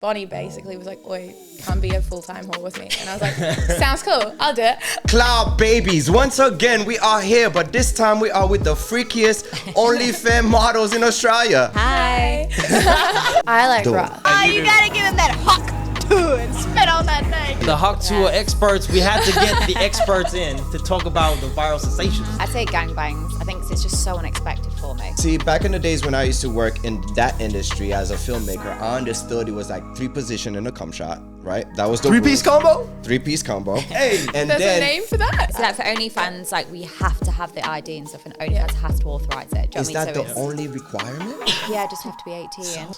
Bonnie basically was like, oi, come be a full-time whore with me. And I was like, sounds cool, I'll do it. Cloud babies, once again we are here, but this time we are with the freakiest OnlyFans models in Australia. Hi. I like rough. Oh, you gotta give him that hawk tour and spit on that thing. The Hawk Tour experts, we had to get the experts in to talk about the viral sensations. I'd say gangbangs. I think it's just so unexpected for me. See, back in the days when I used to work in that industry as a filmmaker, I understood it was like 3 position in a cum shot, right? That was the 3-piece combo? 3-piece combo. Hey, and There's then a name for that. So like for OnlyFans, like we have to have the ID and stuff, and OnlyFans has to authorize it. Do you is know what I that mean? the So only requirement? yeah, just have to be 18.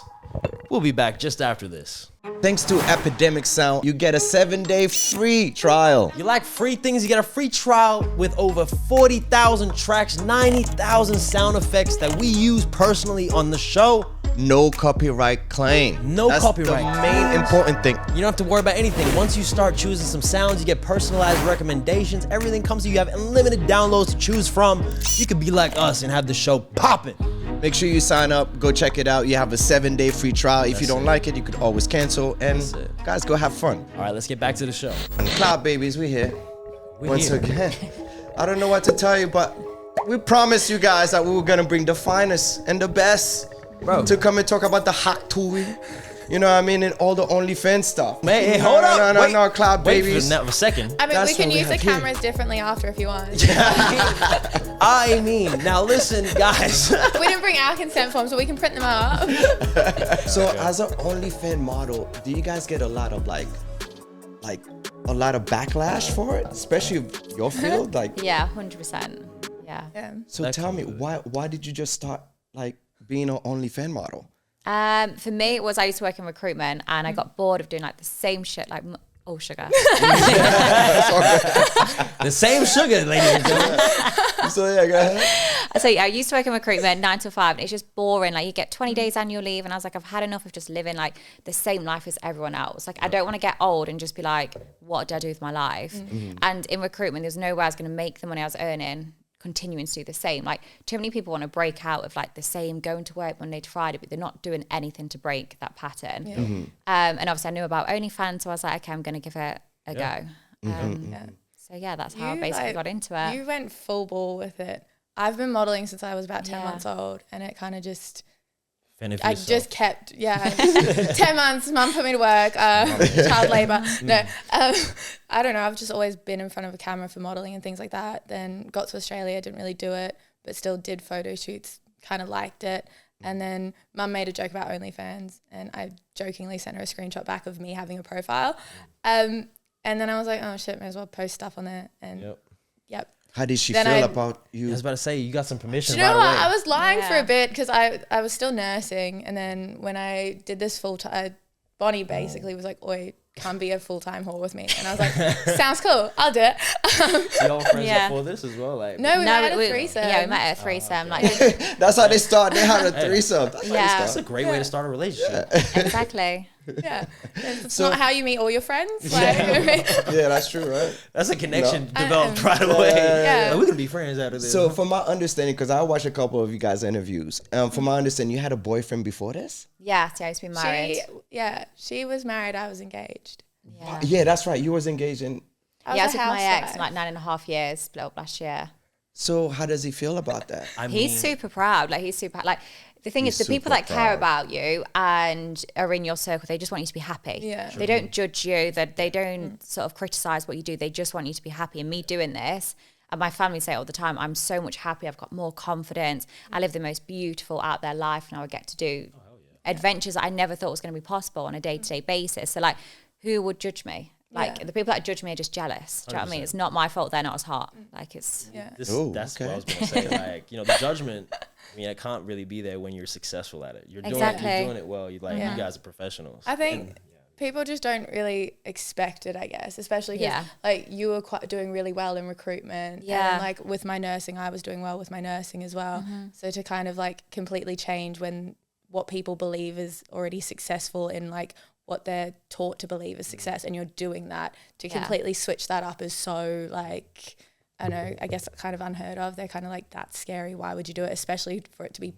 We'll be back just after this. Thanks to Epidemic Sound, you get a 7-day free trial. You like free things? You get a free trial with over 40,000 tracks, 90,000 sound effects that we use personally on the show. No copyright claim. No That's copyright the main important thing. You don't have to worry about anything. Once you start choosing some sounds, you get personalized recommendations. Everything comes to you. You have unlimited downloads to choose from. You could be like us and have the show popping. Make sure you sign up, go check it out. You have a 7-day free trial. If you don't like it, you could always cancel. And guys, go have fun. All right, let's get back to the show. Cloud babies, we here. Once here. again. I don't know what to tell you, but we promised you guys that we were gonna bring the finest and the best to come and talk about the hot tour. You know what I mean? And all the OnlyFans stuff. Hey, hold up. No, Cloud babies. Wait for a second. I mean, That's we can what we use the have here. cameras differently after if you want. I mean, now listen, guys. We didn't bring our consent forms, so we can print them out. So as an OnlyFans model, do you guys get a lot of like a lot of backlash for it, especially your field? Like, Yeah, 100%. Yeah. Yeah. so tell me, why did you just start like being an OnlyFans model? For me, it was I used to work in recruitment, and I got bored of doing like the same shit, like sugar. The same sugar, ladies and gentlemen. So yeah, go ahead. So yeah, I used to work in recruitment 9 to 5, and it's just boring. Like you get 20 days annual leave, and I was like, I've had enough of just living like the same life as everyone else. Like I don't want to get old and just be like, what do I do with my life? And in recruitment, there's no way I was going to make the money I was earning continuing to do the same. Like too many people want to break out of like the same going to work Monday to Friday, but they're not doing anything to break that pattern. And obviously I knew about OnlyFans, so I was like, okay, I'm going to give it a go. So yeah, that's how I basically got into it. You went full ball with it. I've been modeling since I was about 10 months old, and it kind of just, I just kept, 10 months, mum put me to work, child labor. No, I don't know. I've just always been in front of a camera for modeling and things like that. Then got to Australia, didn't really do it, but still did photo shoots, kind of liked it. And then mum made a joke about OnlyFans, and I jokingly sent her a screenshot back of me having a profile. And then I was like, oh shit, may as well post stuff on there. And yep. How did she Then feel I about you? I was about to say, you got some permission Do you know right what? away. I was lying for a bit because I was still nursing. And then when I did this full time, Bonnie basically was like, oi, come be a full-time whore with me. And I was like, sounds cool, I'll do it. Y'all were friends before this as well? Like, No, we met at a threesome. Yeah, we met at a threesome. Like That's how they start. They had a threesome. That's how they Yeah. start. that's a great way to start a relationship. exactly. Yeah. It's not how you meet all your friends. Like, Yeah, that's true, right? That's a connection developed right away. Yeah. Like, we can be friends after this. So from my understanding, because I watched a couple of you guys' interviews, from my understanding, you had a boyfriend before this? Yeah, so I used to be married. she was married, I was engaged. Yeah. Yeah, that's right. You was engaged in. I I was was a with my ex housewife. for like 9.5 years, split up last year. So how does he feel about that? I mean, He's super proud. Like he's super like the thing is the people super that care proud. about you and are in your circle, they just want you to be happy. Yeah. They don't judge you, that they don't sort of criticize what you do. They just want you to be happy. And me doing this, and my family say it all the time, I'm so much happy. I've got more confidence. I live the most beautiful out there life now. I get to do adventures that I never thought was going to be possible on a day-to-day basis. So like, who would judge me? Like the people that judge me are just jealous. Do you know what I mean? It's not my fault they're not as hot. Like it's that's Ooh, what okay. I was gonna say. Like, you know, the judgment. I mean, it can't really be there when you're successful at it. You're doing Exactly. it. You're doing it well. You like you guys are professionals. I think people just don't really expect it, I guess, especially because like you were doing really well in recruitment. Yeah. And like with my nursing, I was doing well with my nursing as well. So to kind of like completely change when what people believe is already successful in like what they're taught to believe is success, and you're doing that, to completely switch that up is so like, I don't know, I guess kind of unheard of. They're kind of like, that's scary. Why would you do it? Especially for it to be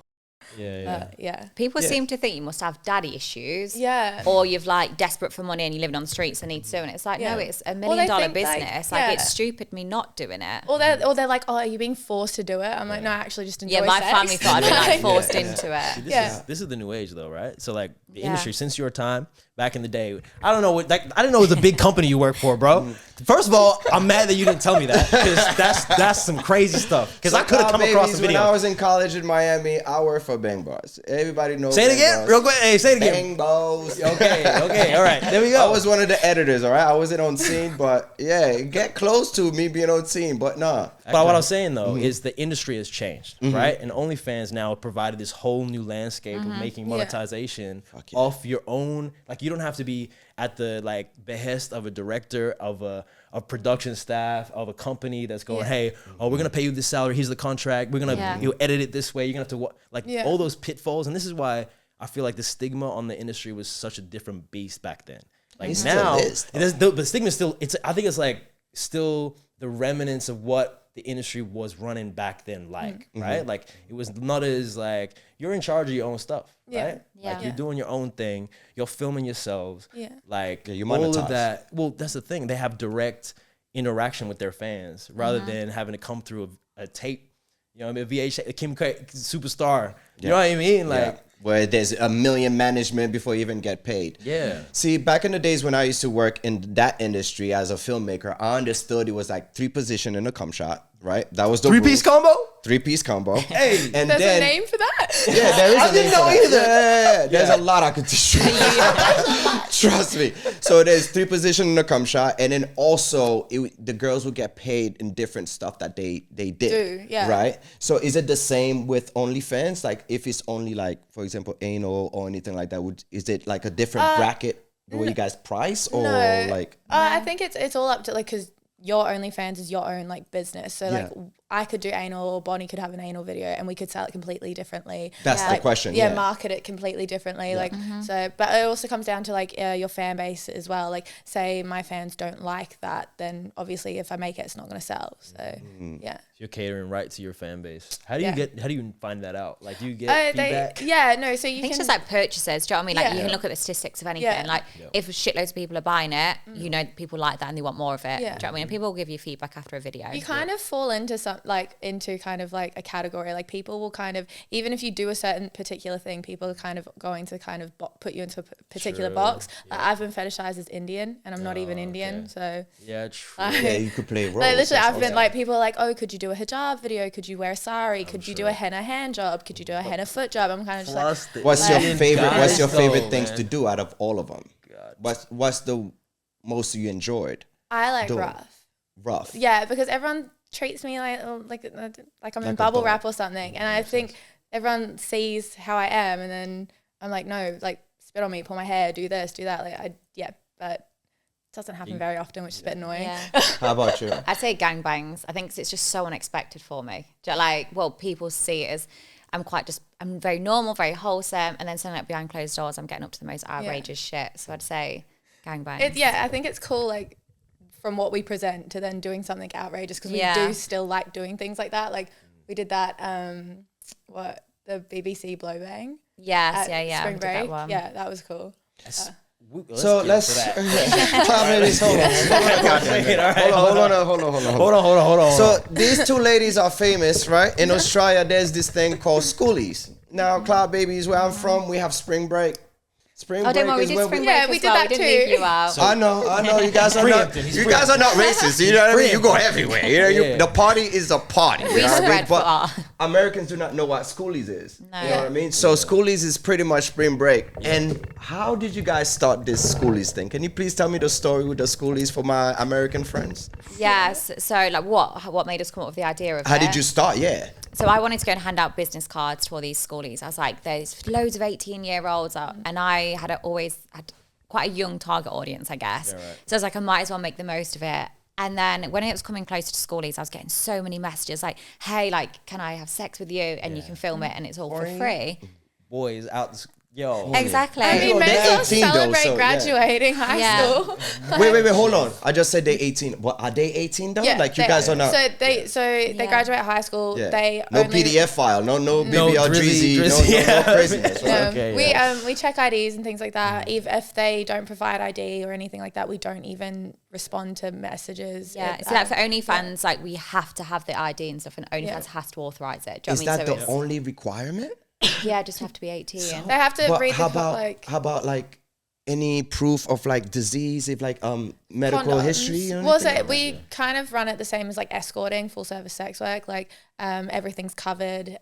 Yeah. People seem to think you must have daddy issues. Yeah. Or you've like desperate for money and you're living on the streets and need to. And it's like, no, it's $1 million business. Like it's stupid me not doing it. Or they're like, oh, are you being forced to do it? I'm like, no, I actually just enjoy my sex. family thought I'd be like forced into it. See, this is the new age though, right? So like the industry, since your time back in the day, I don't know what, like, I didn't know it was a big company you work for, bro. First of all, I'm mad that you didn't tell me that, because that's some crazy stuff. Because I could have come across the video. When I was in college in Miami, I worked for Bang Bars. Everybody knows. Say it again, real quick. Hey, say it again. Bang Bars. Okay, all right. There we go. I was one of the editors. All right, I wasn't on scene, but yeah, get close to me being on scene, but nah. But what I'm saying though is the industry has changed, right? And OnlyFans now provided this whole new landscape of making monetization off your own. Like you don't have to be at the like behest of a director, of production staff, of a company that's going, hey, we're gonna pay you this salary. Here's the contract. We're gonna you edit it this way. You're gonna have to all those pitfalls. And this is why I feel like the stigma on the industry was such a different beast back then. Like now, but stigma is still. I think it's like still the remnants of what the industry was running back then, right? Like it was not as like you're in charge of your own stuff, right? Like you're doing your own thing, you're filming yourselves, like you all monetize. of that. Well, that's the thing. They have direct interaction with their fans rather than having to come through a tape. You know what I mean? VH, Kim K, superstar. You know what I mean? Like where there's a million management before you even get paid. Yeah. See, back in the days when I used to work in that industry as a filmmaker, I understood it was like 3 position in a cum shot, right? That was the 3-piece combo? 3-piece combo. Hey, and there's then, a name for that? Yeah, there is I didn't know either. Yeah, there's a lot I could teach you. Trust me. So there's 3 position in a cum shot, and then also the girls would get paid in different stuff that they did. Right? So is it the same with OnlyFans? Like if it's only like, for example, anal or anything like that, is it like a different bracket the way you guys price, or like? I think it's all up to like, because your OnlyFans is your own like business. So like I could do anal, or Bonnie could have an anal video, and we could sell it completely differently. That's the question. Yeah, market it completely differently. Like so, but it also comes down to like your fan base as well. Like say my fans don't like that, then obviously if I make it, it's not going to sell. So you're catering right to your fan base. How do you find that out? Like do you get feedback? So you I think it's just like purchases. Do you know what I mean? Like you can look at the statistics of anything. Like if shitloads of people are buying it, you know people like that and they want more of it. Do you know what I mean? And people will give you feedback after a video. You kind of fall into into kind of like a category. Like people will kind of, even if you do a certain particular thing, people are kind of going to kind of put you into a particular box. Like I've been fetishized as Indian, and I'm not even Indian. So you could play roles. Like literally, I've been like, people are like, oh, could you do a hijab video? Could you wear a sari? Could you do a henna hand job? Could you do a henna foot job? I'm kind of just like, what's your favorite things to do out of all of them? What's the most you enjoyed? I like doing? rough. Yeah, because everyone treats me like I'm in bubble wrap or something, and I think everyone sees how I am, and then I'm like, no, like spit on me, pull my hair, do this, do that. Like but it doesn't happen very often, which is a bit annoying. How about you? I'd say gangbangs. I think it's just so unexpected for me. People see it as I'm very normal, very wholesome, and then suddenly behind closed doors, I'm getting up to the most outrageous shit. So I'd say gangbangs. I think it's cool, like from what we present to then doing something outrageous, because we do still like doing things like that. Like we did that, the BBC blow bang. Yes, Spring Break. Yeah, that was cool. So let's hold on. So these 2 ladies are famous, right? In Australia, there's this thing called Schoolies. Now, Cloud Babies, where I'm from, we have Spring Break. Spring Break we is did where Spring Break we as did well. that We didn't too. leave you out. So, I know. You guys are not racist. You know what I mean? You go everywhere. You know, the party is a party. You know what I mean? But Americans do not know what Schoolies is. No. You know what I mean? So Schoolies is pretty much Spring Break. And how did you guys start this Schoolies thing? Can you please tell me the story with the Schoolies for my American friends? Yes. So like what made us come up with the idea of it? How did you start? Yeah. So I wanted to go and hand out business cards to all these schoolies. I was like, there's loads of 18-year-olds, and I had always had quite a young target audience, I guess. Yeah, right. So I was like, I might as well make the most of it. And then when it was coming closer to schoolies, I was getting so many messages like, hey, like, can I have sex with you? And you can film it, and it's all for free. Boys out Yo. Exactly. I mean, they're men don't 18 though, celebrate so, yeah. graduating high school. Wait, hold on. I just said they 18. What, are they 18 though? Yeah, like you guys are not. So they graduate high school. Yeah. They no only, PDF file, no BBL drizzy, Drizzy, no craziness. Right? Okay, we check IDs and things like that. If they don't provide ID or anything like that, we don't even respond to messages. Yeah, so like for OnlyFans, like we have to have the ID and stuff, and OnlyFans has to authorize it. Do you Is know what I that mean? the only requirement? Yeah, just have to be 18. They have to read how the about like any proof of like disease, if like medical condoms. history? Or Well, so we kind of run it the same as like escorting, full service sex work. Like everything's covered.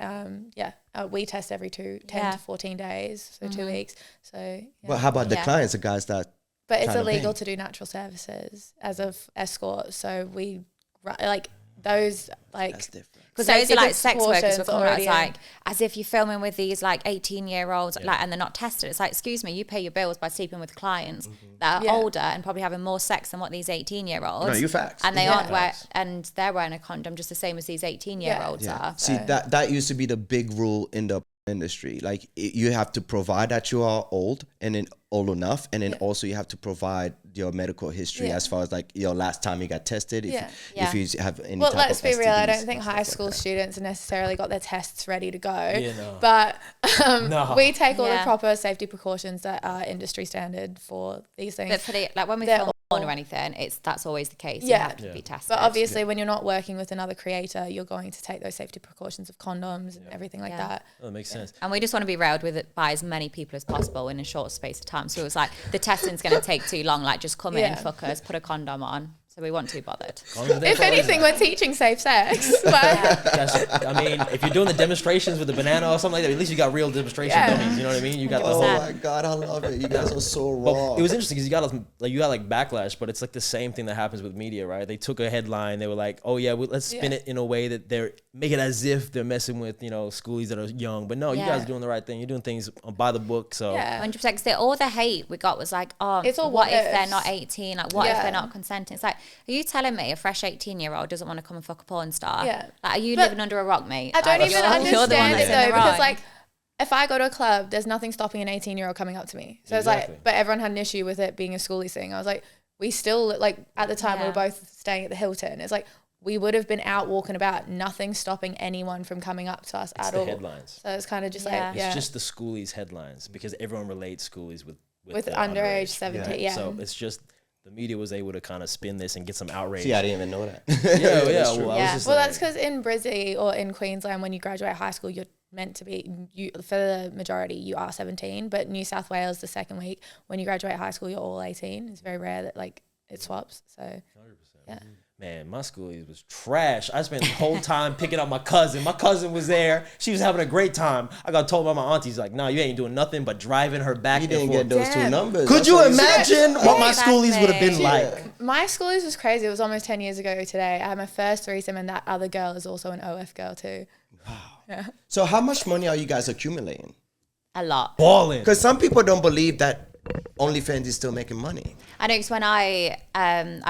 We test every 10 to 14 days, so 2 weeks. So. Yeah. But how about the clients, the guys that? But it's illegal to do natural services as of escort. So we like those like. That's different. Because those are like sex workers were coming out as like, as if you're filming with these like 18-year-olds, like, and they're not tested. It's like, excuse me, you pay your bills by sleeping with clients that are older and probably having more sex than what these 18-year-olds. No, you facts. And they aren't and they're wearing a condom just the same as these 18-year-olds are. See, that used to be the big rule in the industry. Like you have to provide that you are old and then old enough, and then also you have to provide your medical history as far as like your last time you got tested, if you have any type let's of be real, I STDs don't think high school students have necessarily got their tests ready to go, no. but we take all the Yeah. proper safety precautions that are industry standard for these things. But for the, like when we film porn or anything, that's always the case. You have to be tested. But obviously when you're not working with another creator, you're going to take those safety precautions of condoms and everything like that. Oh, that makes sense. And we just want to be railed with it by as many people as possible in a short space of time. So it was like, the testing's going to take too long. Like, just come in, fuck us, put a condom on. So we weren't too bothered. If anything, we're teaching safe sex. But I mean, if you're doing the demonstrations with the banana or something like that, at least you got real demonstration dummies. You know what I mean? You got the Oh whole. my God, I love it. You guys are so raw. But it was interesting because you got like backlash, but it's like the same thing that happens with media, right? They took a headline, they were like, "Oh yeah, let's spin it in a way that they're make it as if they're messing with schoolies that are young." But no, you guys are doing the right thing. You're doing things by the book. So 100%. Because all the hate we got was like, "Oh, it's all what if they're not 18? Like, what if they're not consenting?" It's like, are you telling me a fresh 18-year-old doesn't want to come and fuck a porn star? Yeah. Like, are you living under a rock, mate? I don't like, even you're the one understand that's it in the though, because wrong. like if I go to a club, there's nothing stopping an 18-year-old coming up to me. So it's like, but everyone had an issue with it being a schoolie thing. I was like, we still, like at the time we were both staying at the Hilton. It's like, we would have been out walking about, nothing stopping anyone from coming up to us at all. Headlines. So it's kind of just It's just the schoolies headlines because everyone relates schoolies with underage 17. Yeah. So it's just the media was able to kind of spin this and get some outrage. See, I didn't even know that. Well, that's because in Brizzy or in Queensland, when you graduate high school, you're meant to be, for the majority, you are 17. But New South Wales, the second week, when you graduate high school, you're all 18. It's very rare that like it swaps. So 100%. Yeah. Man, my schoolies was trash. I spent the whole time picking up my cousin. My cousin was there. She was having a great time. I got told by my aunties, like, "No, you ain't doing nothing but driving her back You and didn't forth." get those two numbers. Could you imagine what my schoolies would have been Exactly. like? My schoolies was crazy. It was almost 10 years ago today. I had my first threesome, and that other girl is also an OF girl too. Wow. Yeah. So how much money are you guys accumulating? A lot. Balling. Because some people don't believe that OnlyFans is still making money. I know, because when I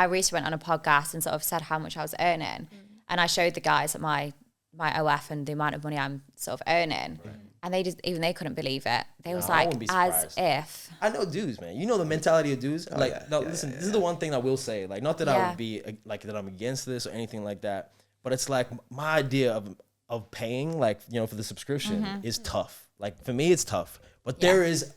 recently went on a podcast and sort of said how much I was earning, and I showed the guys my OF and the amount of money I'm sort of earning, and they couldn't believe it. They was like, as if. I know dudes, man. You know the mentality of dudes. Listen, this is the one thing I will say. Like, not that I would be like that I'm against this or anything like that, but it's like my idea of paying, like, for the subscription is tough. Like, for me, it's tough. But there is.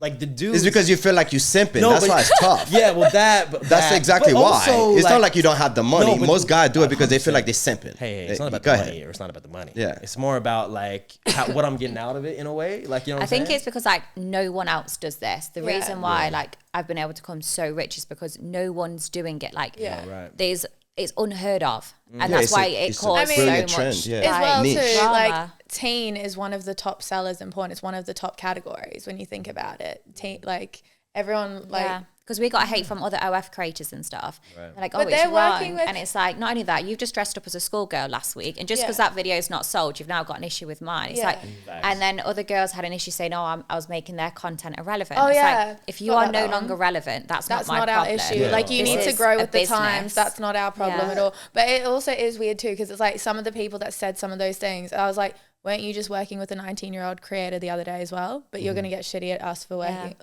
Like the dude, it's because you feel like you simping. That's why it's tough. Yeah, well, that's exactly why. Also, it's not like you don't have the money. Most guys do it because they feel like they're simping. Hey, it's not about the money, or it's not about the money. Yeah, it's more about like what I'm getting out of it in a way. Like, you know, what I think it's because like no one else does this. The reason why like I've been able to come so rich is because no one's doing it. Like, it's unheard of, and that's why it caused so much. As well too, like teen is one of the top sellers in porn. It's one of the top categories when you think about it. Teen, like everyone, like because we got hate from other OF creators and stuff. They're like, but it's wrong, and it's like not only that, you've just dressed up as a schoolgirl last week, and just because that video is not sold, you've now got an issue with mine. It's like, and then other girls had an issue saying, "Oh, I was making their content irrelevant." Oh, it's yeah. like, if you are no longer relevant, that's not my problem. Our issue. Like, you need to grow with the times. That's not our problem at all. But it also is weird too, because it's like some of the people that said some of those things, I was like, weren't you just working with a 19-year-old creator the other day as well? But you're going to get shitty at us for working.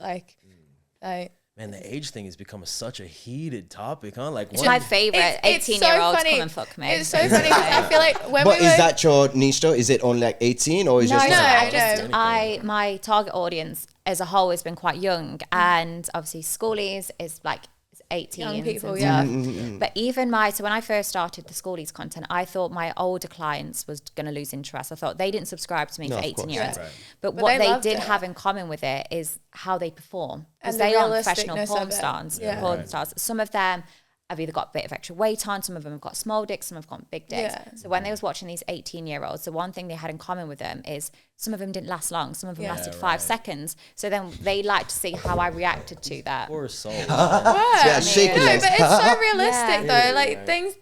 Man, the age thing has become such a heated topic, huh? Like, it's my favorite. 18-year-olds come and fuck me. It's so funny because I feel like when But is that your niche though? Is it only like 18 or is my target audience as a whole has been quite young, and obviously Schoolies is like 18 young people, and stuff. But even so when I first started the Schoolies content, I thought my older clients was going to lose interest. I thought they didn't subscribe to me for 18 years. Right. But what they did have in common with it is how they perform, because they are professional porn stars. Some of them have either got a bit of extra weight on, some of them have got small dicks, some have got big dicks. So when they was watching these 18-year-olds, the one thing they had in common with them is some of them didn't last long, some of them lasted 5 seconds. So then they liked to see how I reacted to that. Poor soul. But it's so realistic though. Like things,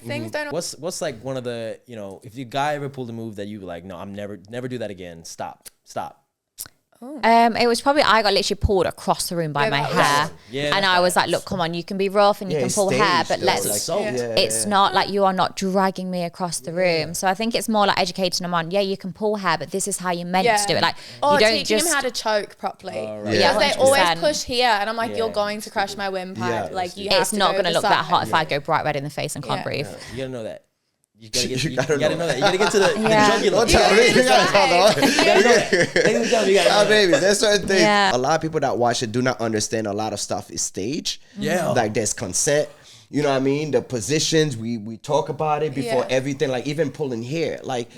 things don't. What's like one of the, if your guy ever pulled a move that you were like, no, I'm never do that again. Stop. It was probably I got literally pulled across the room by my hair, and I was like, "Look, come on, you can be rough and you can pull hair, but it's not like you are not dragging me across the room." So I think it's more like educating them on, you can pull hair, but this is how you're meant to do it. Like, you don't teaching them how to choke properly, because they always push here, and I'm like, "You're going to crush my windpipe." Like, it's not going to look that hot if I go bright red in the face and can't breathe. You gotta know that. You gotta know that. You gotta get to the jugular. Baby, there's certain things. A lot of people that watch it do not understand a lot of stuff is staged. Like there's consent. You know what I mean? The positions, we talk about it before everything, like even pulling hair. Like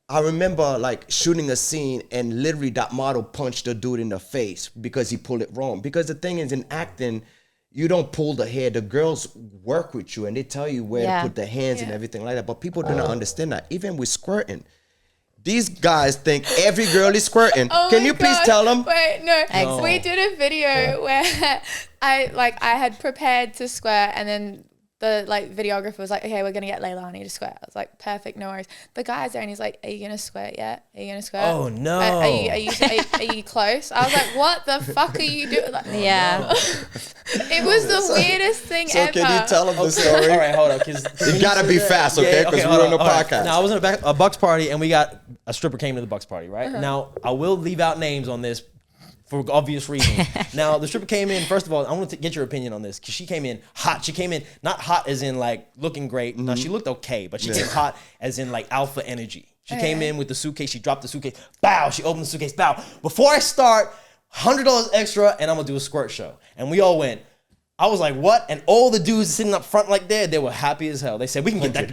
I remember like shooting a scene and literally that model punched the dude in the face because he pulled it wrong. Because the thing is, in acting, you don't pull the hair. The girls work with you and they tell you where to put the hands and everything like that. But people do not understand that. Even with squirting, these guys think every girl is squirting. Can you please tell them? Wait, no. We did a video where I had prepared to squirt, and then the videographer was like, "Okay, we're gonna get Leilani to squirt." I was like, "Perfect, no worries." The guy's there and he's like, "Are you gonna squirt yet? Are you gonna squirt? Oh no! Are you close?" I was like, "What the fuck are you doing?" Like, it was the weirdest thing ever. So can you tell them the story? All right, hold on. You gotta be fast, okay? Because we're on the podcast. Now I was in a Bucks party and we got a stripper came to the Bucks party, right? Now I will leave out names on this for obvious reasons. Now, the stripper came in, first of all, I want to get your opinion on this, because she came in hot. She came in, not hot as in like looking great. No, she looked okay, but she came hot as in like alpha energy. She came in with the suitcase, she dropped the suitcase, bow, she opened the suitcase, bow. Before I start, $100 extra, and I'm gonna do a squirt show. And we all went. I was like, what? And all the dudes sitting up front like that, they were happy as hell. They said, we can get that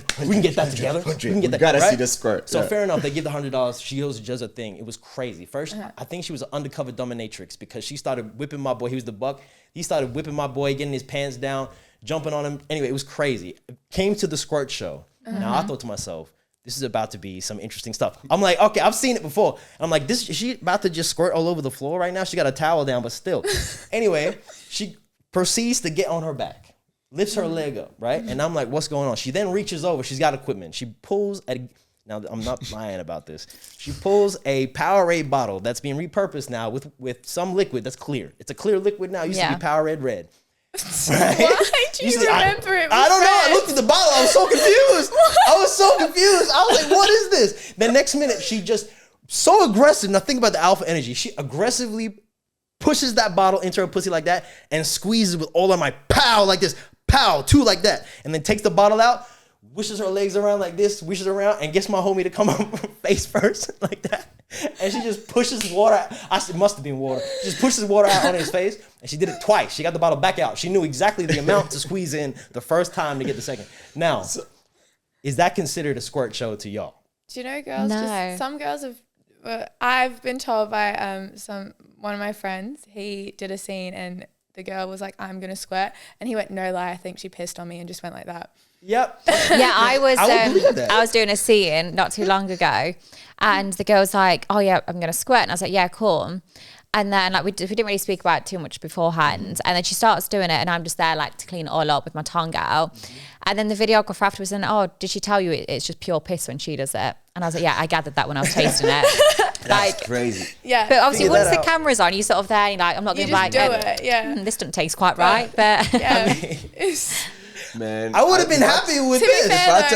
together. We can get that. Gotta see the squirt. So fair enough, they give the $100. She goes to does a thing. It was crazy. First, I think she was an undercover dominatrix, because she started whipping my boy. He was the buck. He started whipping my boy, getting his pants down, jumping on him. Anyway, it was crazy. Came to the squirt show. Now I thought to myself, this is about to be some interesting stuff. I'm like, okay, I've seen it before. And I'm like, is she about to just squirt all over the floor right now? She got a towel down, but still. Anyway, she proceeds to get on her back, lifts her leg up, right? And I'm like, what's going on? She then reaches over. She's got equipment. She pulls now I'm not lying about this. She pulls a Powerade bottle that's being repurposed now with some liquid that's clear. It's a clear liquid now. It used to be Powerade red. Right? Why do you remember it? I don't know. I looked at the bottle. I was so confused. I was like, what is this? The next minute, she just so aggressive. Now think about the alpha energy. She aggressively pushes that bottle into her pussy like that and squeezes with all of my pow like this, pow, two like that, and then takes the bottle out, wishes her legs around like this, wishes around, and gets my homie to come up face first like that. And she just pushes water out. It must have been water. She just pushes water out on his face, and she did it twice. She got the bottle back out. She knew exactly the amount to squeeze in the first time to get the second. Now, is that considered a squirt show to y'all? Do you know, girls? No. Some girls have. I've been told by one of my friends, he did a scene and the girl was like, "I'm gonna squirt," and he went, "No lie, I think she pissed on me," and just went like that. Yep. Yeah, I was doing a scene not too long ago, and the girl was like, "Oh yeah, I'm gonna squirt," and I was like, "Yeah, cool." And then like we didn't really speak about it too much beforehand, and then she starts doing it, and I'm just there like to clean it all up with my tongue out. And then the videographer afterwards said, "Oh, did she tell you it's just pure piss when she does it?" And I was like, "Yeah, I gathered that when I was tasting it." That's crazy. Yeah. But obviously once the camera's on, you sort of there, you're like, I'm not going to like do it. Yeah. This doesn't taste quite right. But yeah. Man, I would have been happy with this.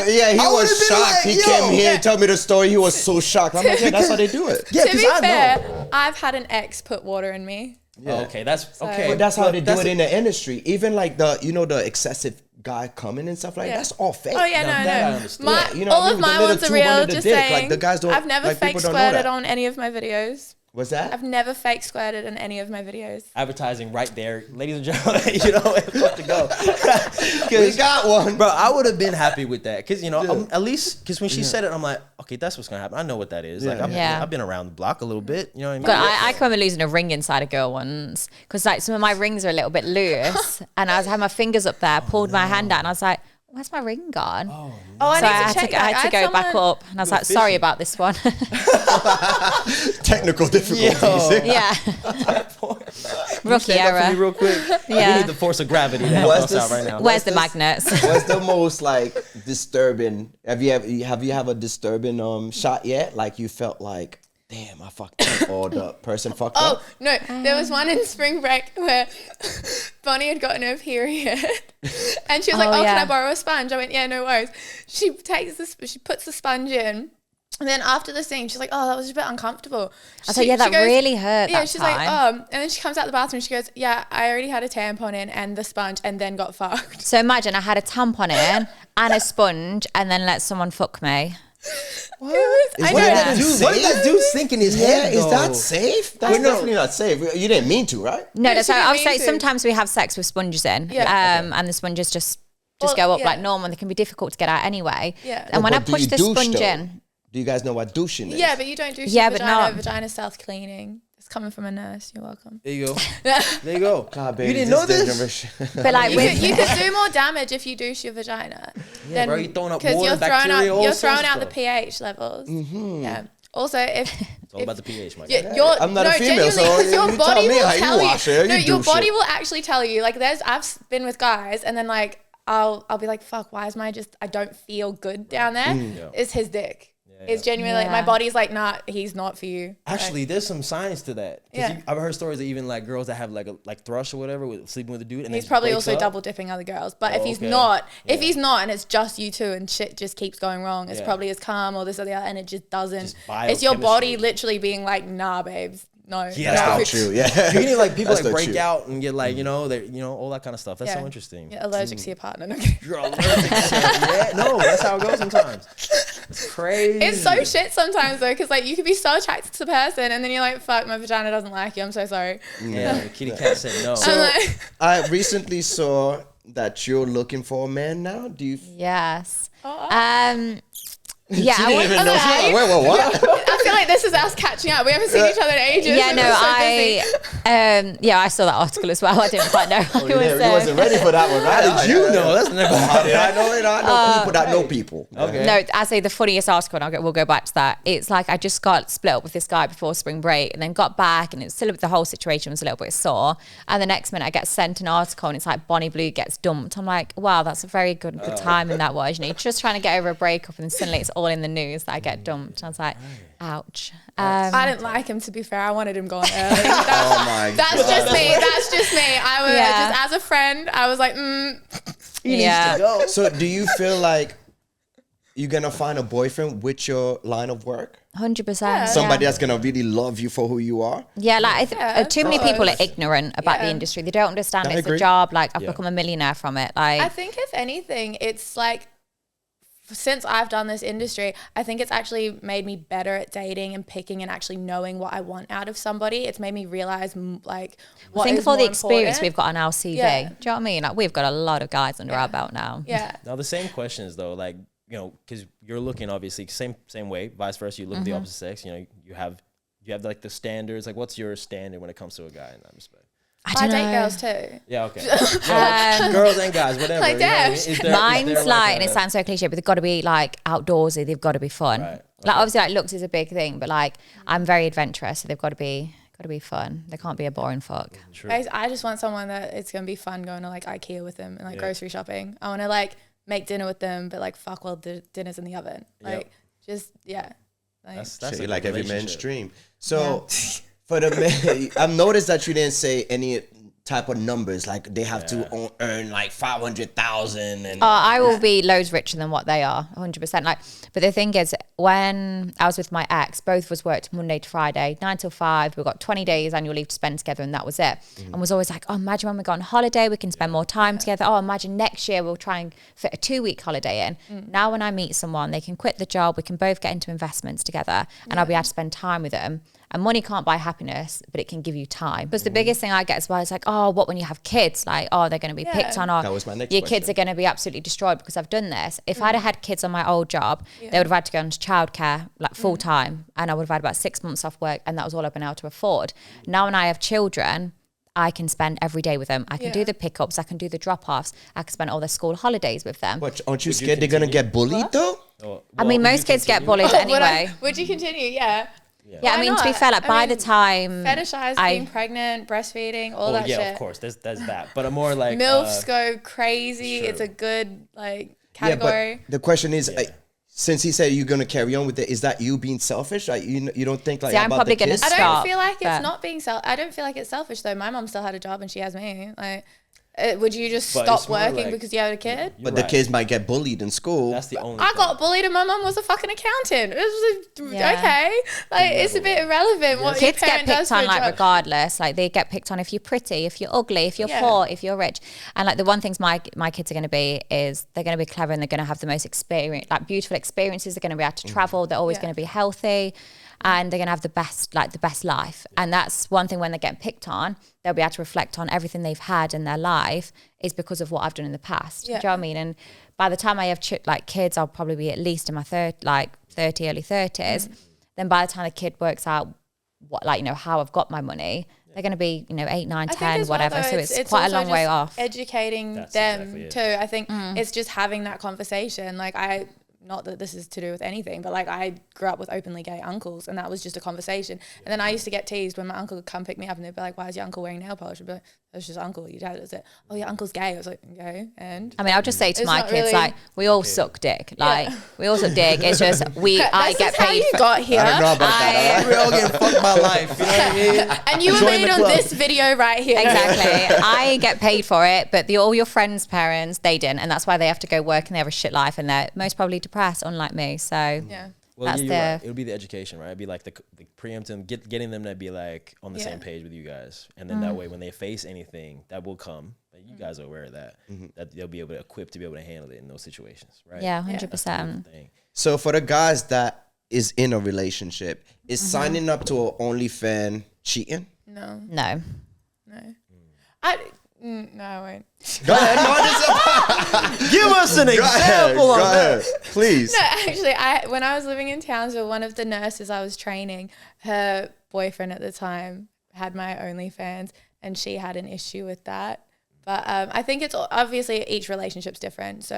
He was shocked. He came here and told me the story. He was so shocked. I'm like, that's how they do it. Yeah, to be fair, I've had an ex put water in me. Yeah. Oh, okay, that's okay. But that's how they do it in the industry. Even like the excessive guy coming and stuff like that. That's all fake. Oh yeah, no. All of my ones are real. Just saying. Like the guys don't. I've never fake squirted on any of my videos. What's that? I've never fake squirted in any of my videos. Advertising right there, ladies and gentlemen. Fuck to go. We got one, bro. I would have been happy with that because at least because when she said it, I'm like, okay, that's what's gonna happen. I know what that is. Like I've been around the block a little bit. You know what I mean? But I can remember losing a ring inside a girl once because like some of my rings are a little bit loose, and I had my fingers up there, pulled my hand out, and I was like, where's my ring gone? Oh, I need to check that. I had to go back up, and I was like, sorry about this one. Technical difficulties. Yeah. Rookie error. Real quick. Yeah. We need the force of gravity to help us out right now. Where's the magnets? What's the most like disturbing? Have you a disturbing shot yet? Like you felt like, damn, I fucked up, or the person fucked up? Oh, no. There was one in Spring Break where Bonnie had gotten her period and she was like, can I borrow a sponge? I went, yeah, no worries. She puts the sponge in. And then after the scene, she's like, that was a bit uncomfortable. I thought, that really hurt. Yeah, she's like, and then she comes out the bathroom and she goes, yeah, I already had a tampon in and the sponge and then got fucked. So imagine I had a tampon in and a sponge and then let someone fuck me. What did that dude think in his head? Is that safe? That's definitely not safe. You didn't mean to, right? No, that's how I was saying. Sometimes we have sex with sponges in, and the sponges just go up like normal. And they can be difficult to get out anyway. Yeah. And when I push the sponge in, do you guys know what douching is? Yeah, but you don't douche your vagina. Vagina self-cleaning. It's coming from a nurse. You're welcome. There you go. There you go. God, baby, you didn't know this? But like, you could do more damage if you douche your vagina. Yeah, bro, you're throwing up more bacteria. You're throwing out the pH levels. Mm-hmm. Yeah. Also, it's all about the pH, my guy. I'm not a female, so your body will tell you. No, your body will actually tell you. Like, I've been with guys, and then like I'll be like, fuck, why is I don't feel good down there? It's his dick. It's genuinely like my body's like, nah, he's not for you. Actually, there's some science to that. I've heard stories of even like girls that have like thrush or whatever sleeping with a dude, and he's probably also double dipping other girls. But if he's not, and it's just you two, and shit just keeps going wrong, it's probably his cum or this or the other, and it just doesn't. It's your body literally being like, nah, babes. No, that's true. Yeah, you need like people like break out and get like all that kind of stuff. That's so interesting. You're allergic to your partner. You're allergic to no, that's how it goes sometimes. It's crazy. It's so shit sometimes though, because like you could be so attracted to the person and then you're like, fuck, my vagina doesn't like you. I'm so sorry. Yeah, the kitty cat said no. So I recently saw that you're looking for a man now. Do you? Yes. Yeah, I didn't even know. Wait, what? I feel like this is us catching up. We haven't seen each other in ages. Yeah, no, I saw that article as well. I didn't quite know. You wasn't ready for that one, right? How did you know? That's never happened. I know it. I know people that know people. Okay. No, I say the funniest article, and we'll go back to that. It's like I just got split up with this guy before spring break, and then got back, and the whole situation was a little bit sore. And the next minute, I get sent an article, and it's like Bonnie Blue gets dumped. I'm like, wow, that's a very good timing that was. You're just trying to get over a breakup, and suddenly it's all in the news that I get dumped. I was like, ouch. I didn't like him, to be fair. I wanted him gone early. That's just me. I was just as a friend, I was like, he needs to go. So do you feel like you're gonna find a boyfriend with your line of work? 100%. Somebody that's gonna really love you for who you are. Yeah, like too many people are ignorant about the industry. They don't understand it's a job. Like I've become a millionaire from it. Like I think if anything, it's like, since I've done this industry, I think it's actually made me better at dating and picking and actually knowing what I want out of somebody. It's made me realize like what think is of all the more experience important. we've got on our CV. Do you know what I mean? Like we've got a lot of guys under our belt now. Yeah. Now the same questions though, like because you're looking obviously same way, vice versa. You look at the opposite sex. You have like the standards. Like what's your standard when it comes to a guy in that respect? I date girls too. Yeah, okay. Girls and guys, whatever. Like mine's like, and it sounds so cliche, but they've got to be like outdoorsy. They've got to be fun. Right. Like obviously, like looks is a big thing, but like I'm very adventurous, so they've got to be fun. They can't be a boring fuck. True. Guys, I just want someone that it's gonna be fun going to like IKEA with them and like grocery shopping. I want to like make dinner with them, but like fuck while dinner's in the oven. Like just Like, that's like every man's dream. So. For the men, I've noticed that you didn't say any type of numbers, like they have to earn like 500,000 and I will be loads richer than what they are, 100%. Like, but the thing is, when I was with my ex, both of us worked Monday to Friday, 9 till 5. We got 20 days annual leave to spend together, and that was it. And was always like, oh, imagine when we go on holiday, we can spend more time together. Oh, imagine next year we'll try and fit a 2-week holiday in. Now when I meet someone, they can quit the job, we can both get into investments together, and I'll be able to spend time with them. And money can't buy happiness, but it can give you time. Because the biggest thing I get as well is like, oh, what when you have kids? Like, oh, they're going to be picked on. Or that was my next your question. kids are going to be absolutely destroyed because I've done this. If I'd have had kids on my old job, they would have had to go into childcare like full time. And I would have had about 6 months off work. And that was all I've been able to afford. Now when I have children, I can spend every day with them. I can do the pickups. I can do the drop-offs. I can spend all their school holidays with them. But aren't you scared they're going to get bullied though? I mean, most kids get bullied anyway. Would you continue? Yeah. Yeah, I mean, to be fair, like by the time fetishize being pregnant, breastfeeding, all that shit. Yeah, of course, there's that. But I'm more like MILFs go crazy. It's a good like category. Yeah, but the question is, since he said you're gonna carry on with it, is that you being selfish? Like you don't think like I'm about probably the kids? gonna I don't feel like it's not being I don't feel like it's selfish though. My mom still had a job and she has me. Like, would you just stop working like, because you had a kid? But the kids might get bullied in school. That's the only. I got bullied and my mom was a fucking accountant. It was okay. Like it's a bit irrelevant what kids your parent get picked does on for like job. regardless. Like they get picked on if you're pretty, if you're ugly, if you're poor, if you're rich. And like the one things my kids are going to be is they're going to be clever and they're going to have the most experience, like beautiful experiences. They're going to be able to travel. They're always going to be healthy. And they're going to have the best life. And that's one thing when they get picked on, they'll be able to reflect on everything they've had in their life is because of what I've done in the past. Do you know what I mean? And by the time I have kids, I'll probably be at least in my 30, early 30s. Then by the time the kid works out what, like, you know, how I've got my money, they're going to be, you know, 8, 9, 10, whatever. Well, though, so it's quite a long way off. Educating them too. I think it's just having that conversation. Like not that this is to do with anything, but like I grew up with openly gay uncles and that was just a conversation. And then I used to get teased when my uncle would come pick me up and they'd be like, why is your uncle wearing nail polish? I'd be like, that's just uncle. Your dad does it. Oh, your uncle's gay. I was like, okay. And I mean, I'll just say to my kids, really, like, we all suck dick. Like, we all suck dick. It's just, I get paid. How you got here. I don't know about that. We're all getting fucked by life. You know what I mean? And you were made on this video right here. Exactly. I get paid for it, but all your friends' parents, they didn't. And that's why they have to go work and they have a shit life and they're most probably depressed, unlike me. So, yeah. Well, that's right. It'll be the education, right? It'd be like the preemptive, getting them to be like on the same page with you guys. And then that way, when they face anything, that will come. Like, you guys are aware of that. That they'll be able to equip to be able to handle it in those situations, right? Yeah, 100%. So for the guys that is in a relationship, is signing up to an OnlyFans cheating? No. No, I won't. Go ahead. Give us an example Go of ahead. that. Please. No, actually, when I was living in Townsville, one of the nurses I was training, her boyfriend at the time had my OnlyFans and she had an issue with that. But I think it's obviously each relationship's different. So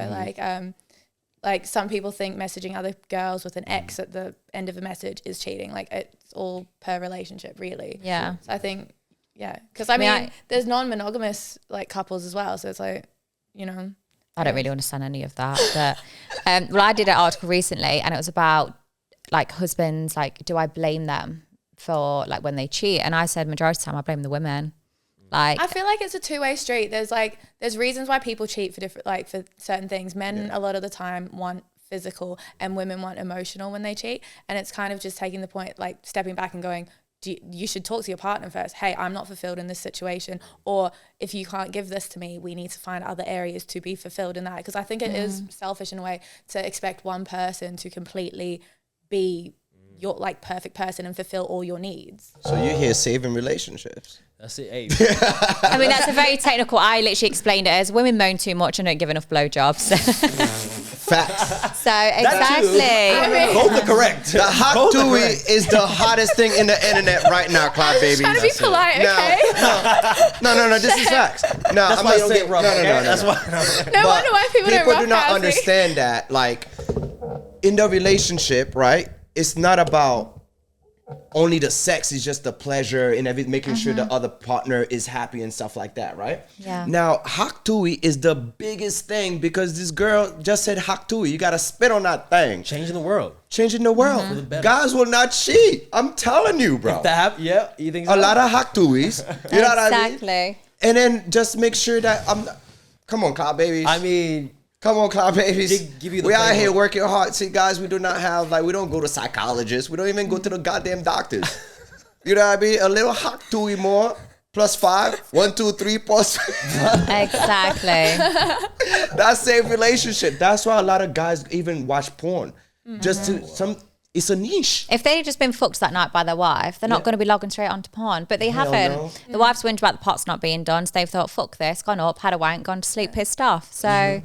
like some people think messaging other girls with an X at the end of a message is cheating. Like it's all per relationship, really. Yeah. So I think, because I mean, there's non-monogamous like couples as well. So it's like, you know. I don't really understand any of that. But well, I did an article recently and it was about like husbands, like, do I blame them for like when they cheat? And I said majority of the time I blame the women. Like, I feel like it's a two-way street. There's reasons why people cheat for different, like for certain things. Men a lot of the time want physical and women want emotional when they cheat. And it's kind of just taking the point, like stepping back and going, you should talk to your partner first. Hey, I'm not fulfilled in this situation. Or if you can't give this to me, we need to find other areas to be fulfilled in that. Because I think it is selfish in a way to expect one person to completely be your like perfect person and fulfill all your needs. So you're here saving relationships. That's it. Hey. I mean, that's a very technical. I literally explained it as women moan too much and don't give enough blowjobs. Facts. So exactly. Both are correct. The hot tui is the hottest thing in the internet right now, Cloud Baby. Trying to be polite, okay? No. This is facts. No, that's why you don't get rough. No. That's why. No wonder why people do not understand that. Like in the relationship, right? It's not about only the sex, it's just the pleasure and everything, making sure the other partner is happy and stuff like that, right? Yeah. Now, haktui is the biggest thing because this girl just said haktui. You got to spit on that thing. Changing the world. Changing the world. For the better. Guys will not cheat. I'm telling you, bro. You think so? A lot of haktuis. You know what I mean? Exactly. And then just make sure that come on, Cloud Babies. I mean, come on, Cloud Babies. Give you the we out here working hard. See, guys, we do not have, like, we don't go to psychologists. We don't even go to the goddamn doctors. You know what I mean? A little hot tui more. +5, 1, 2, 3, plus. Exactly. That same relationship. That's why a lot of guys even watch porn. Just to it's a niche. If they'd just been fucked that night by their wife, they're not going to be logging straight onto porn. But they haven't. No. The wife's whinge about the pots not being done, so they've thought, fuck this, gone up, had a wank, gone to sleep, pissed off. So...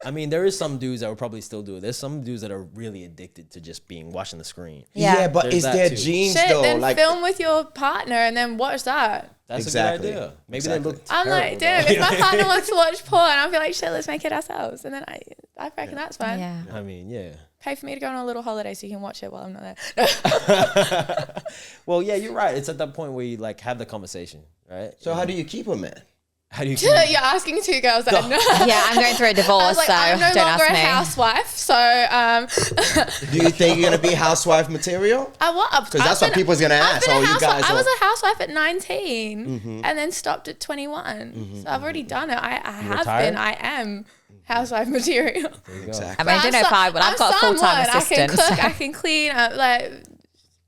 I mean, there is some dudes that would probably still do it. There's some dudes that are really addicted to just watching the screen. Yeah, but it's their genes though. Then like, film with your partner and then watch that. That's a good idea. Maybe they look I'm like, damn, if my partner wants to watch porn, I'll be like, shit, let's make it ourselves. And then I reckon that's fine. Yeah. I mean, yeah. Pay for me to go on a little holiday so you can watch it while I'm not there. Well, yeah, you're right. It's at that point where you like have the conversation, right? So how do you keep a man? How do you? You're asking two girls that no. Yeah, I'm going through a divorce, like, so I'm no don't longer ask a me. housewife, so Do you think you're gonna be housewife material? Because that's what people's gonna ask. Oh, you guys. I was a housewife at 19 and then stopped at 21. So I've already done it. I am housewife material. Exactly. I mean, I don't know if I will. I've got a full-time assistant. I can cook, I can clean, like...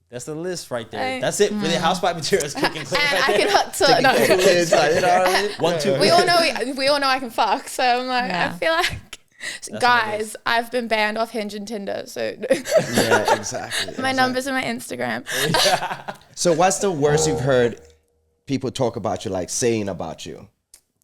That's the list right there. That's it for the housewife materials. Cooking, clean, and right I can hot tub. No. Kids, like, you know what I mean? 1, 2. We all know I can fuck. So I'm like, I feel like, guys, I've been banned off Hinge and Tinder. So yeah, exactly. My numbers are my Instagram. So what's the worst you've heard people talk about you, like saying about you?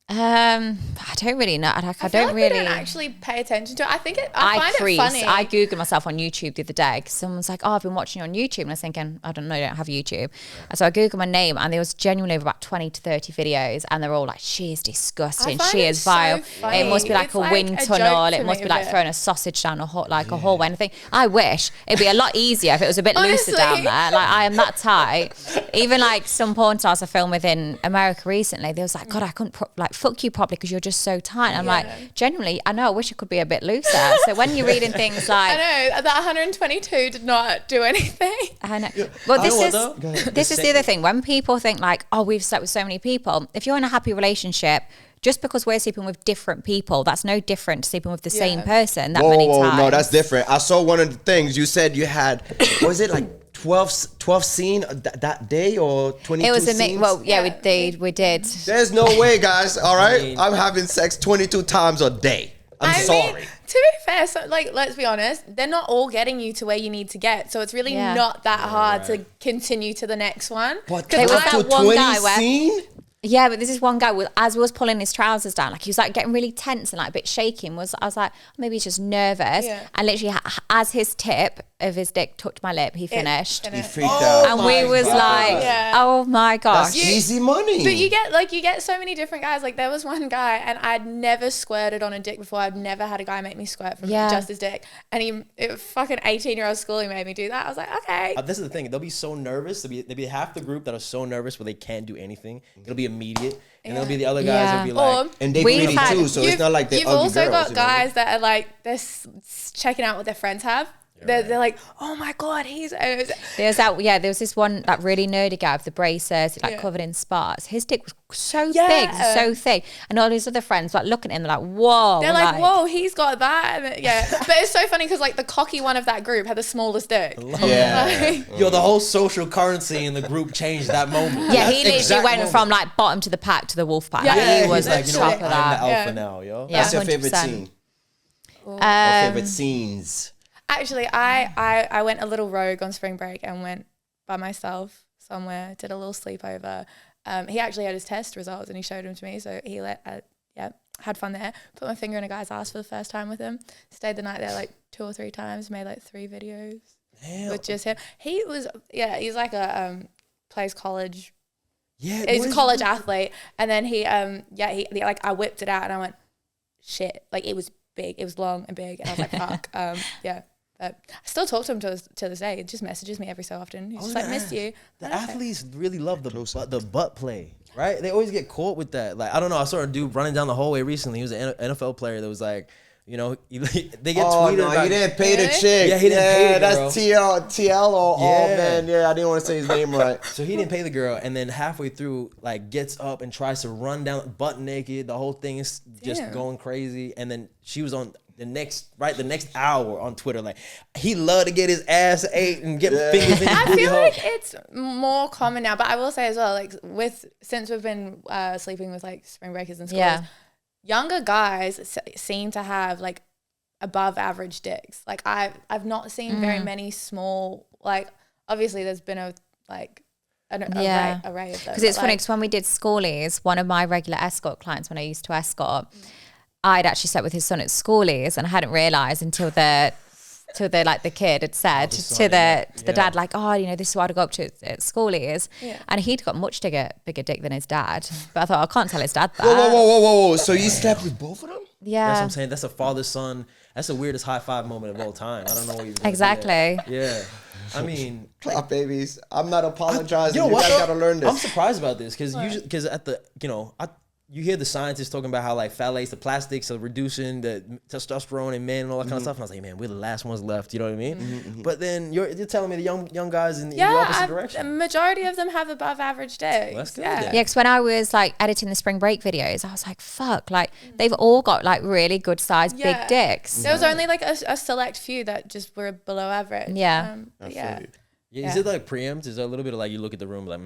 I don't really know. I don't really actually pay attention to it. I think I find freeze. it funny. I Googled myself on YouTube the other day because someone's like, "Oh, I've been watching you on YouTube," and I was thinking, "I don't know, I don't have YouTube." And so I Googled my name, and there was genuinely about 20 to 30 videos, and they're all like, "She is disgusting. She is vile. So it must be like it's a wind like a tunnel. joke It to must me be like throwing a sausage down a hallway." And I think, I wish it'd be a lot easier if it was a bit looser down there. Like I am that tight. Even like some porn stars I filmed with in America recently, they was like, "God, I couldn't fuck you properly because you're just so tight." I'm like, genuinely, I know, I wish it could be a bit looser. So when you're reading things like, I know that 122 did not do anything. I know. Well, this is the other thing. When people think like, "Oh, we've slept with so many people," if you're in a happy relationship, just because we're sleeping with different people, that's no different to sleeping with the same person that many times. No, that's different. I saw one of the things you said you had. Was it like 12 scene that day or 22 It was a scenes? well, yeah, we did. There's no way, guys. All right, I'm having sex 22 times a day. I'm sorry. Mean, to be fair, so like, let's be honest, they're not all getting you to where you need to get. So it's really not that hard to continue to the next one. But there was that one guy where scene? Yeah, but this is one guy as we was pulling his trousers down, like he was like getting really tense and like a bit shaking. I was like, maybe he's just nervous. Yeah. And literally, as his tip of his dick touched my lip, he finished. He freaked out. And we was like, oh my gosh. That's easy money. But you get so many different guys. Like there was one guy, and I'd never squirted on a dick before. I'd never had a guy make me squirt from just his dick. And fucking 18-year-old schoolie made me do that. I was like, okay. This is the thing. They'll be so nervous. There'll be half the group that are so nervous where they can't do anything. It'll be immediate. And there'll be the other guys that'll be like, and they pretty too, so it's not like they're ugly girls. You've also got guys that are like, they're checking out what their friends have. They're like, oh my God, there was this one, that really nerdy guy with the braces, like covered in spots. His dick was so big, so thick. And all his other friends like looking at him, they're like, whoa. They're like, whoa, he's got that. And but it's so funny because like the cocky one of that group had the smallest dick. Yo, the whole social currency in the group changed that moment. Yeah, he literally went from like bottom to the pack to the wolf pack. Yeah, he was like, top of I'm that. the alpha now, yo. What's your favorite scene? Or favorite scenes? Actually, I went a little rogue on spring break and went by myself somewhere, did a little sleepover. He actually had his test results and he showed them to me. So he had fun there. Put my finger in a guy's ass for the first time with him. Stayed the night there like 2 or 3 times, made like 3 videos with just him. He was, he's like a, plays college. Yeah. He's a college athlete. And then he like, I whipped it out and I went, shit. Like it was big. It was long and big. And I was like, fuck. I still talk to him to this day. He just messages me every so often. He's just like, missed you. The athletes really love the butt play, right? They always get caught with that. Like, I don't know. I saw a dude running down the hallway recently. He was an NFL player that was like, You know, they get tweeted about. He didn't pay the chick. Yeah, he didn't pay the girl. That's TL or man. Yeah, I didn't want to say his name right. So he didn't pay the girl, and then halfway through, like, gets up and tries to run down butt naked. The whole thing is just going crazy. And then she was on the next hour on Twitter, like, he loved to get his ass ate and get fingers in his I feel like it's more common now, but I will say as well, like, since we've been sleeping with like spring breakers and schoolies, younger guys seem to have like above average dicks. Like I've not seen very many small, like, obviously there's been a like an array of those. Because it's funny, because when we did Schoolies, one of my regular escort clients when I used to escort, I'd actually slept with his son at Schoolies, and I hadn't realised until the kid had said to the dad, like, oh, you know, this is what I'd go up to at Schoolies. Yeah. And he'd got much bigger dick than his dad. But I thought, I can't tell his dad that. Whoa. So you slept with both of them? Yeah. That's what I'm saying. That's a father-son. That's the weirdest high five moment of all time. I don't know what he's doing. Exactly. Yeah. I mean, clap, babies. I'm not apologizing. You know what? You guys gotta learn this. I'm surprised about this because at the, you know, you hear the scientists talking about how, like, phthalates, the plastics are reducing the testosterone in men and all that kind of stuff. And I was like, man, we're the last ones left. You know what I mean? But then you're telling me the young guys in the opposite direction. The majority of them have above average dicks. Well, that's good. Yeah, because when I was like editing the spring break videos, I was like, fuck, like they've all got like really good sized big dicks. There was only like a select few that just were below average. Yeah. Is it like preempt? Is there a little bit of like, you look at the room like,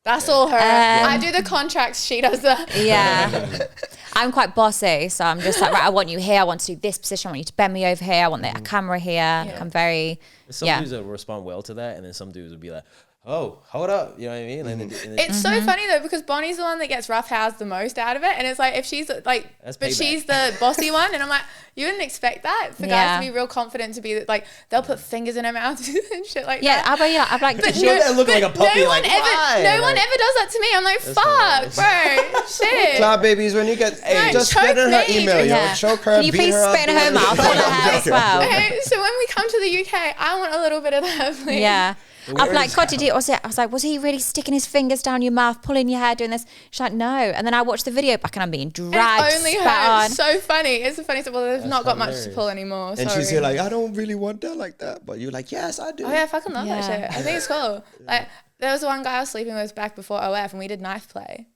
That's all her. I do the contracts. She does the. Yeah. I'm quite bossy. So I'm just like, right, I want you here. I want to do this position. I want you to bend me over here. I want the camera here. Yeah. I'm very. Some dudes will respond well to that. And then some dudes will be like, oh, hold up. You know what I mean? And then, it's so funny though, because Bonnie's the one that gets roughhoused the most out of it. And it's like, if she's like, she's the bossy one. And I'm like, you wouldn't expect that for guys to be real confident, to be like, they'll put fingers in her mouth and shit like that. I'm like, but look like a puppy. No one ever does that to me. I'm like, fuck, bro, shit. Clap, babies, when you get, just spit in her email, choke her, can you please spit in her mouth on her hair as well? Okay, so when we come to the UK, I want a little bit of that, please. Yeah. I'm like, God, I was like, was he really sticking his fingers down your mouth, pulling your hair, doing this? She's like, no. And then I watched the video back and I'm being dragged. It's only her. It's so funny. It's the funniest. Well, they've not got much to pull anymore. And she's here like, I don't really want that like that. But you're like, yes, I do. Oh yeah, I fucking love that shit. I think it's cool. Like, there was one guy I was sleeping with back before OF and we did knife play.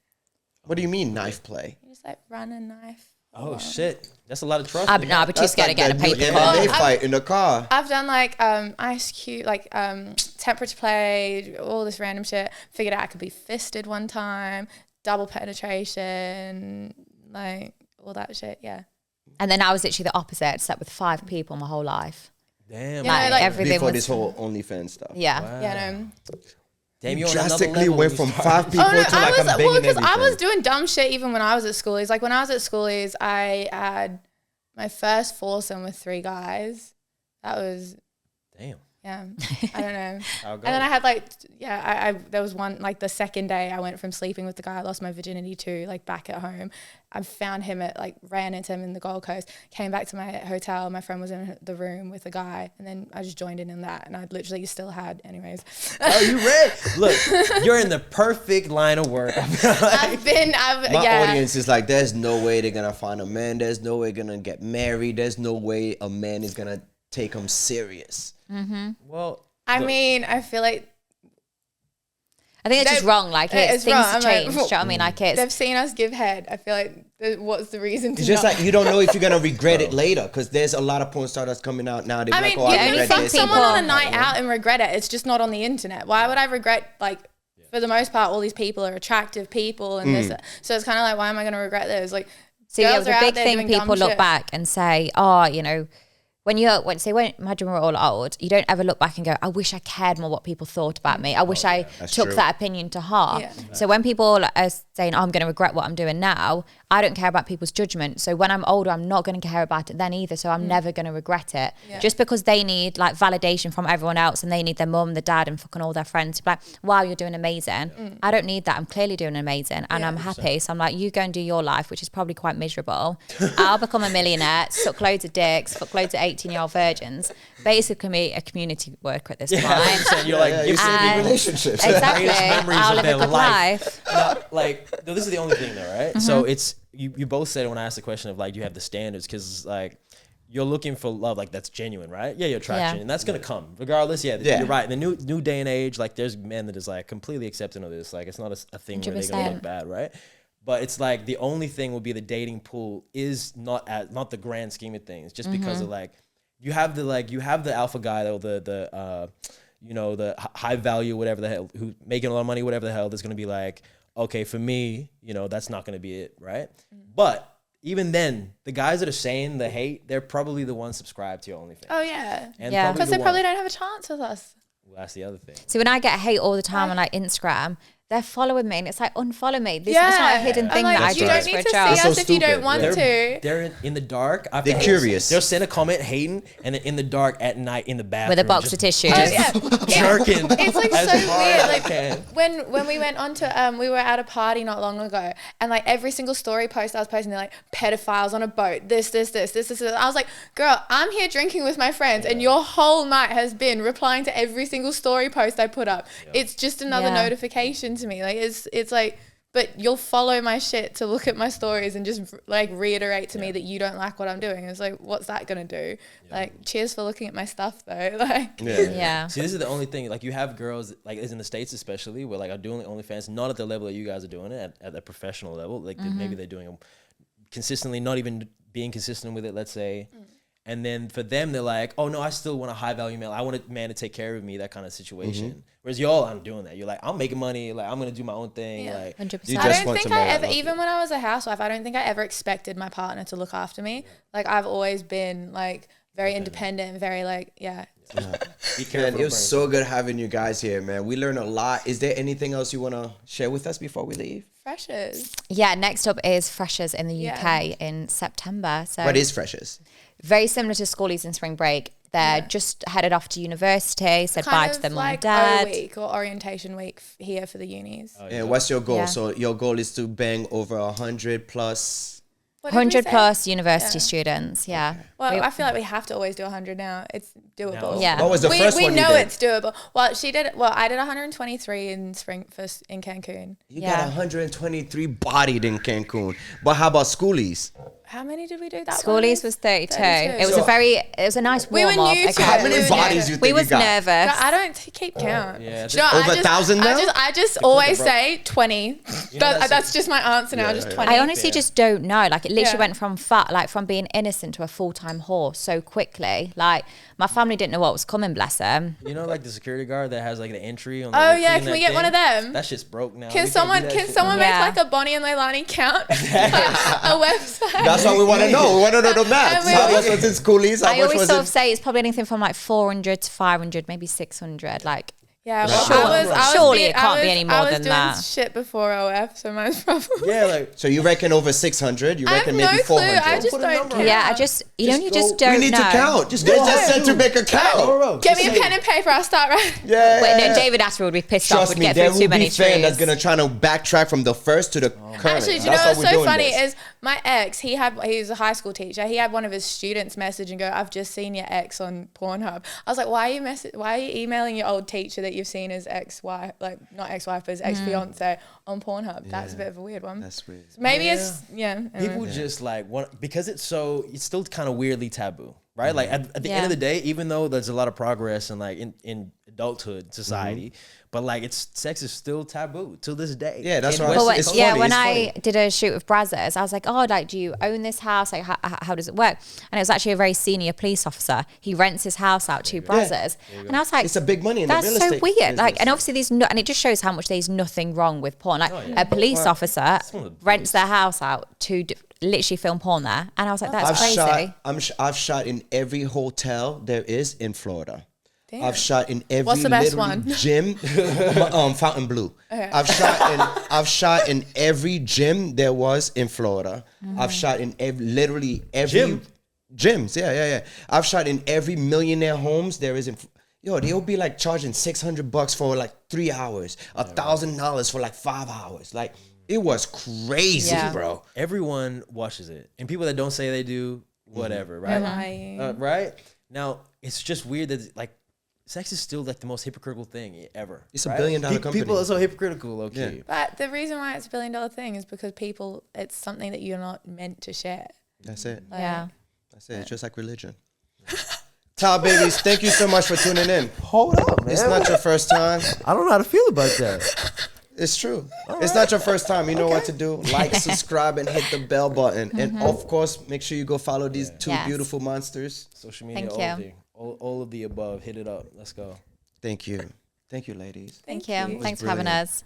What do you mean knife play? You just like run a knife. Oh shit, that's a lot of trust. No, but too scared to get a paper cut. They fight in the car. I've done like ice cube, like temperature play, all this random shit. Figured out I could be fisted one time, double penetration, like all that shit. Yeah. And then I was literally the opposite. Slept with 5 people my whole life. Damn. Like everything before was this whole OnlyFans stuff. Yeah. Wow. Yeah. No. Damn, you drastically went from 5 people to like I'm banging everything. I was doing dumb shit even when I was at Schoolies. Like when I was at Schoolies, I had my first foursome with 3 guys. That was damn. Yeah, I don't know. And then I had like, I there was one, like the second day I went from sleeping with the guy I lost my virginity to, like back at home. I found him ran into him in the Gold Coast, came back to my hotel. My friend was in the room with the guy, and then I just joined in that, and I literally still had, anyways. Oh, you read? Look, you're in the perfect line of work. My audience is like, there's no way they're gonna find a man. There's no way they're gonna get married. There's no way a man is gonna take them serious. Mm-hmm. Well, I mean, I feel like I think it's just wrong. Like things change. Do you know what I mean? Like they've seen us give head. I feel like what's the reason? It's just like you don't know if you're gonna regret it later, because there's a lot of porn stars that's coming out now. I mean, you can fuck someone on a night out and regret it. It's just not on the internet. Why would I regret for the most part, all these people are attractive people and this. So it's kind of like, why am I gonna regret this? Like, girls the big thing people look back and say, oh, you know. Imagine we're all old, you don't ever look back and go, I wish I cared more what people thought about me. I wish I took that opinion to heart. Yeah. So when people are saying, I'm going to regret what I'm doing now, I don't care about people's judgment. So when I'm older, I'm not going to care about it then either. So I'm never going to regret it. Yeah. Just because they need like validation from everyone else and they need their mum, their dad and fucking all their friends to be like, wow, you're doing amazing. I don't need that. I'm clearly doing amazing and I'm happy. So I'm like, you go and do your life, which is probably quite miserable. I'll become a millionaire, suck loads of dicks, fuck loads of 18 18-year-old virgins, basically a community worker at this point. You're like, relationships. Exactly. I'll live a good life. Like, no, this is the only thing though, right? Mm-hmm. So it's, you both said when I asked the question of like, do you have the standards? Because like, you're looking for love, like that's genuine, right? Yeah, your attraction, and that's gonna come regardless. Yeah, you're right. In the new day and age, like there's men that is like completely accepting of this. Like it's not a thing 100%. Where they're gonna look bad, right? But it's like the only thing will be the dating pool is not the grand scheme of things, just because of like you have the alpha guy or the high value, whatever the hell, who making a lot of money, whatever the hell, that's gonna be like, okay, for me, that's not gonna be it, right? But even then, the guys that are saying the hate, they're probably the ones subscribed to your OnlyFans. Oh, yeah. Because they probably don't have a chance with us. Well, that's the other thing. So when I get hate all the time on like Instagram, they're following me and it's like, unfollow me. This is not a hidden thing that I do. You don't need to see us if you don't want to. They're in the dark. They're curious. They'll send a comment hating, and then in the dark at night in the bathroom. With a box of tissues. Jerking. It's like so weird. Like when we went on to, we were at a party not long ago, and like every single story post I was posting, they're like, pedophiles on a boat, this. I was like, girl, I'm here drinking with my friends, and your whole night has been replying to every single story post I put up. It's just another notification to me. Like it's like, but you'll follow my shit to look at my stories and just like reiterate to me that you don't like what I'm doing. It's like, what's that gonna do? Like, cheers for looking at my stuff though. Like, See, this is the only thing. Like, you have girls, like, is in the States especially, where like are doing OnlyFans, not at the level that you guys are doing it at a professional level. Like maybe they're doing them consistently, not even being consistent with it. Let's say. And then for them, they're like, oh, no, I still want a high-value male. I want a man to take care of me, that kind of situation. Whereas y'all aren't doing that. You're like, I'm making money. Like, I'm going to do my own thing. Like, 100%. I don't think I ever, even when I was a housewife, I don't think I ever expected my partner to look after me. Like, I've always been, like, very independent and very, like, Be careful. It was so good having you guys here, man. We learned a lot. Is there anything else you want to share with us before we leave? Freshers. Yeah, next up is Freshers in the UK in September. So what is Freshers? Very similar to Schoolies and Spring Break. They're just headed off to university, said bye to their mum and dad. Kind of like O week or orientation week here for the unis. And what's your goal? So your goal is to bang over 100 plus... 100 plus university students, Well, I feel like we have to always do 100 now. It's doable. Yeah. What was the first one you did? We know it's doable. Well, I did 123 in Cancun. You got 123 bodied in Cancun. But how about Schoolies? How many did we do that Schoolies was 32. It was a nice warm-up. We were new to how many bodies you think we was got? nervous. I don't keep count. Over 1,000 now? I just always say 20. That's just my answer now, just 20. I honestly just don't know. Like, it literally went from being innocent to a full-time whore so quickly. Like, my family didn't know what was coming, bless them. You know, like the security guard that has like the entry on can we get one of them? That shit's broke now. Can someone make like a Bonnie and Leilani count? A website? That's what we want to know. We want to know the maths. How much was in Schoolies? I always sort of say it's probably anything from like 400 to 500, maybe 600. Like, surely it can't be any more than that. I was doing shit before OF, so mine's probably. So you reckon over 600? You reckon maybe 400? I just don't count. Yeah, you just don't know. We need to count. They just said to make a count. Get me a pen and paper. I'll start right. Wait, no, David Asper would be pissed off. Would get through too many trees. Trust me, there will be fan that's going to try to backtrack from the first to the current. Actually, do you know what's so funny is my ex, he was a high school teacher. He had one of his students message and go, I've just seen your ex on Pornhub. I was like, why are you emailing your old teacher that you've seen his ex-wife, like not ex-wife, but his ex-fiance on Pornhub? That's a bit of a weird one. That's weird. So maybe it's, People just like want, because it's still kind of weirdly taboo, right? Like at the end of the day, even though there's a lot of progress and like in adulthood society, but like sex is still taboo till this day. Yeah, that's right. When I did a shoot with Brazzers, I was like, oh, like, do you own this house? Like, how does it work? And it was actually a very senior police officer. He rents his house out to Brazzers. And I was like, it's a big money in the real estate. That's so weird. Business. Like, and obviously and it just shows how much there's nothing wrong with porn. Like, a police officer rents their house out to literally film porn there. And I was like, that's crazy. I've shot in every hotel there is in Florida. Damn. I've shot in every What's the best one? Gym, Fontainebleau. Okay. I've shot in every gym there was in Florida. I've shot in literally every gyms. Yeah. I've shot in every millionaire homes there is in. They'll be like charging $600 for like 3 hours, $1,000 for like 5 hours. Like, it was crazy, bro. Everyone watches it, and people that don't say they do, whatever, right? Lying. Right? Now, it's just weird that like sex is still like the most hypocritical thing ever. It's a $1 billion company. People are so hypocritical, low-key. Yeah. But the reason why it's $1 billion thing is because it's something that you're not meant to share. That's it. Like, That's it. It's just like religion. Towel babies, thank you so much for tuning in. Hold up, man. It's not your first time. I don't know how to feel about that. It's true. It's not your first time. You know what to do. Like, subscribe, and hit the bell button. And of course, make sure you go follow these two beautiful monsters. Social media, all of the above. Hit it up. Let's go. Thank you. Thank you, ladies. Thank you. Thanks for having us.